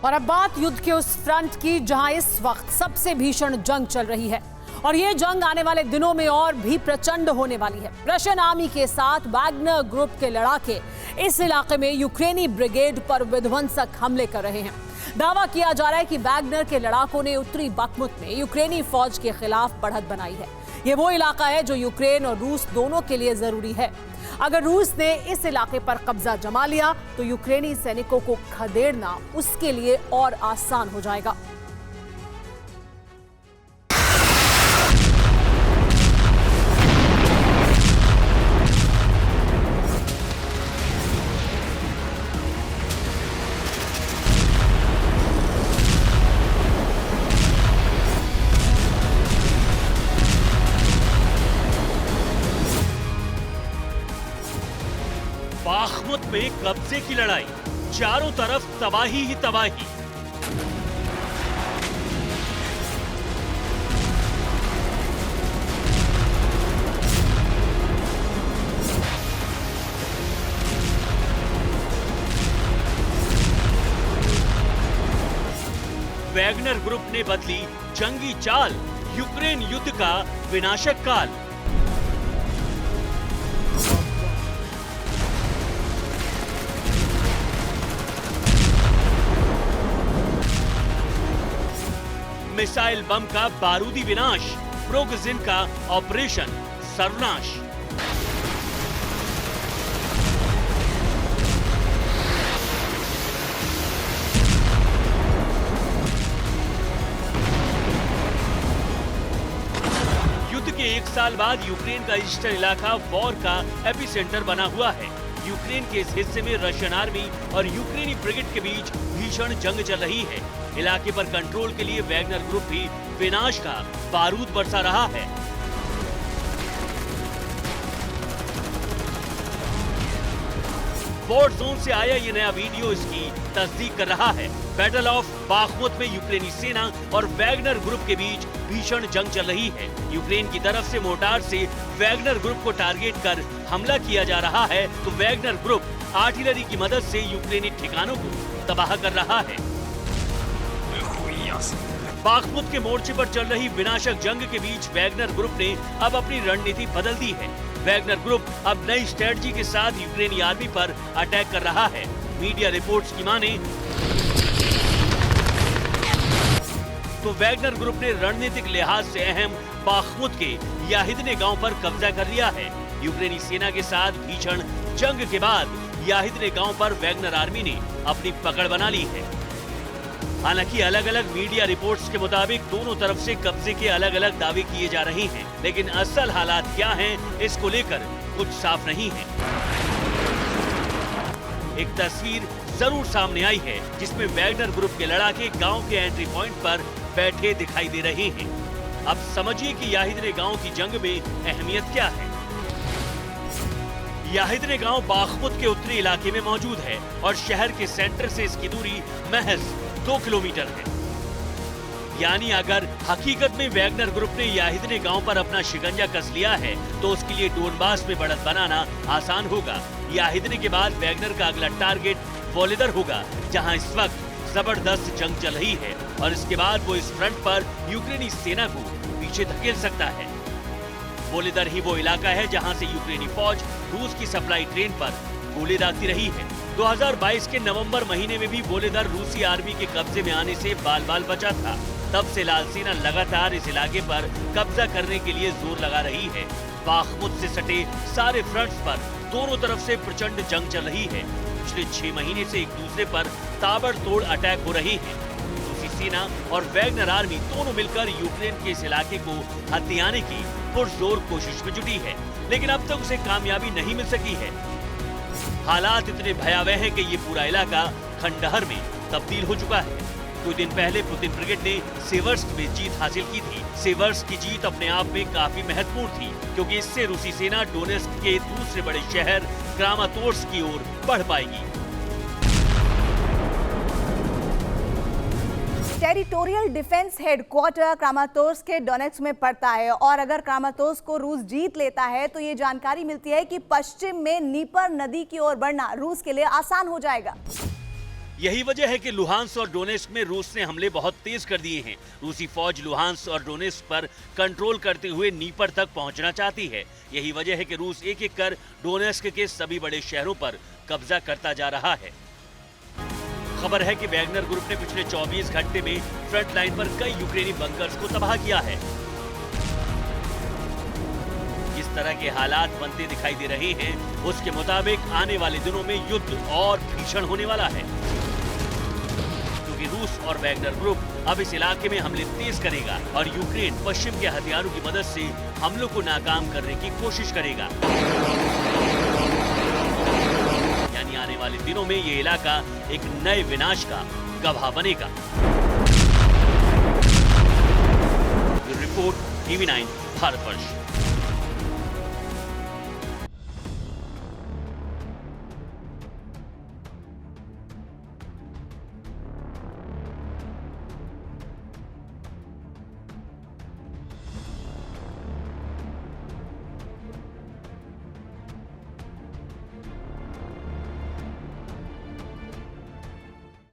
और अब बात युद्ध के उस फ्रंट की जहां इस वक्त सबसे भीषण जंग चल रही है और ये जंग आने वाले दिनों में और भी प्रचंड होने वाली है। रशियन आर्मी के साथ वैगनर ग्रुप के लड़ाके इस इलाके में यूक्रेनी ब्रिगेड पर विध्वंसक हमले कर रहे हैं। दावा किया जा रहा है कि वैगनर के लड़ाकों ने उत्तरी बखमुत में यूक्रेनी फौज के खिलाफ बढ़त बनाई है। ये वो इलाका है जो यूक्रेन और रूस दोनों के लिए जरूरी है। अगर रूस ने इस इलाके पर कब्जा जमा लिया तो यूक्रेनी सैनिकों को खदेड़ना उसके लिए और आसान हो जाएगा। बाखमुत में कब्जे की लड़ाई, चारों तरफ तबाही ही तबाही। वैगनर ग्रुप ने बदली जंगी चाल, यूक्रेन युद्ध का विनाशक काल। मिसाइल बम का बारूदी विनाश, प्रोगजिन का ऑपरेशन सर्वनाश। युद्ध के एक साल बाद यूक्रेन का ईस्टर्न इलाका वॉर का एपिसेंटर बना हुआ है। यूक्रेन के इस हिस्से में रशियन आर्मी और यूक्रेनी ब्रिगेड के बीच भीषण जंग चल रही है। इलाके पर कंट्रोल के लिए वैगनर ग्रुप भी विनाश का बारूद बरसा रहा है। वॉर जोन से आया ये नया वीडियो इसकी तस्दीक कर रहा है। बैटल ऑफ बाखमुत में यूक्रेनी सेना और वैगनर ग्रुप के बीच भीषण जंग चल रही है। यूक्रेन की तरफ से मोर्टार से वैगनर ग्रुप को टारगेट कर हमला किया जा रहा है तो वैगनर ग्रुप आर्टिलरी की मदद से यूक्रेनी ठिकानों को तबाह कर रहा है। बाखमुत के मोर्चे पर चल रही विनाशक जंग के बीच वैगनर ग्रुप ने अब अपनी रणनीति बदल दी है। वैगनर ग्रुप अब नई स्ट्रेटजी के साथ यूक्रेनी आर्मी पर अटैक कर रहा है। मीडिया रिपोर्ट्स की माने तो वैगनर ग्रुप ने रणनीतिक लिहाज से अहम बाखमुत के याहिदने गांव पर कब्जा कर लिया है। यूक्रेनी सेना के साथ भीषण जंग के बाद याहिदने गांव पर वैगनर आर्मी ने अपनी पकड़ बना ली है। हालांकि अलग अलग मीडिया रिपोर्ट्स के मुताबिक दोनों तरफ से कब्जे के अलग अलग दावे किए जा रहे हैं, लेकिन असल हालात क्या हैं इसको लेकर कुछ साफ नहीं है। एक तस्वीर जरूर सामने आई है जिसमें वैगनर ग्रुप के लड़ाके गांव के एंट्री पॉइंट पर बैठे दिखाई दे रहे हैं। अब समझिए कि याहिदने गांव की जंग में अहमियत क्या है। याहिदने गांव बाखमुत के उत्तरी इलाके में मौजूद है और शहर के सेंटर से इसकी दूरी महज 2 किलोमीटर है। यानी अगर हकीकत में वैगनर ग्रुप ने याहिदने गांव पर अपना शिकंजा कस लिया है तो उसके लिए डोनबास में बढ़त बनाना आसान होगा। याहिदने के बाद वैगनर का अगला टारगेट वोलेदर होगा, जहां इस वक्त जबरदस्त जंग चल रही है और इसके बाद वो इस फ्रंट पर यूक्रेनी सेना को पीछे धकेल सकता है। वोलेदर ही वो इलाका है जहां से यूक्रेनी फौज रूस की सप्लाई ट्रेन पर गोली दागती रही है। 2022 के नवंबर महीने में भी वोलेदर रूसी आर्मी के कब्जे में आने से बाल-बाल बचा था। तब से लाल सेना लगातार इस इलाके पर कब्जा करने के लिए जोर लगा रही है। बाखमुत से सटे सारे फ्रंट्स पर दोनों तरफ से प्रचंड जंग चल रही है। पिछले 6 महीने से एक दूसरे पर ताबड़तोड़ अटैक हो रहे हैं। रूसी सेना और वैगनर आर्मी दोनों मिलकर यूक्रेन के इस इलाके को हथियाने की पुरजोर कोशिश में जुटी है, लेकिन अब तक उसे कामयाबी नहीं मिल सकी है। हालात इतने भयावह हैं कि ये पूरा इलाका खंडहर में तब्दील हो चुका है। कुछ दिन पहले पुतिन ब्रिगेड ने सेवर्स्क में जीत हासिल की थी। सेवर्स्क की जीत अपने आप में काफी महत्वपूर्ण थी क्योंकि इससे रूसी सेना डोनेस्क के दूसरे बड़े शहर क्रामातोर्स्क की ओर बढ़ पाएगी। टेरिटोरियल डिफेंस हेडक्वार्टर क्रामातोर्स्क के डोनेट्स्क में पड़ता है और अगर क्रामातोर्स्क को रूस जीत लेता है तो ये जानकारी मिलती है कि पश्चिम में नीपर नदी की ओर बढ़ना रूस के लिए आसान हो जाएगा। यही वजह है कि लुहांस और डोनेस्क में रूस ने हमले बहुत तेज कर दिए हैं। रूसी फौज लुहांस और डोनेस्क पर कंट्रोल करते हुए नीपर तक पहुंचना चाहती है। यही वजह है कि रूस एक एक कर डोनेस्क के सभी बड़े शहरों पर कब्जा करता जा रहा है। खबर है कि वैगनर ग्रुप ने पिछले 24 घंटे में फ्रंट लाइन पर कई यूक्रेनी बंकर्स को तबाह किया है। इस तरह के हालात बनते दिखाई दे रहे हैं, उसके मुताबिक आने वाले दिनों में युद्ध और भीषण होने वाला है, क्योंकि रूस और वैगनर ग्रुप अब इस इलाके में हमले तेज करेगा और यूक्रेन पश्चिम के हथियारों की मदद से हमलों को नाकाम करने की कोशिश करेगा। यानी आने वाले दिनों में ये इलाका एक नए विनाश का गवाह बनेगा। Report TV9 Bharatvarsh.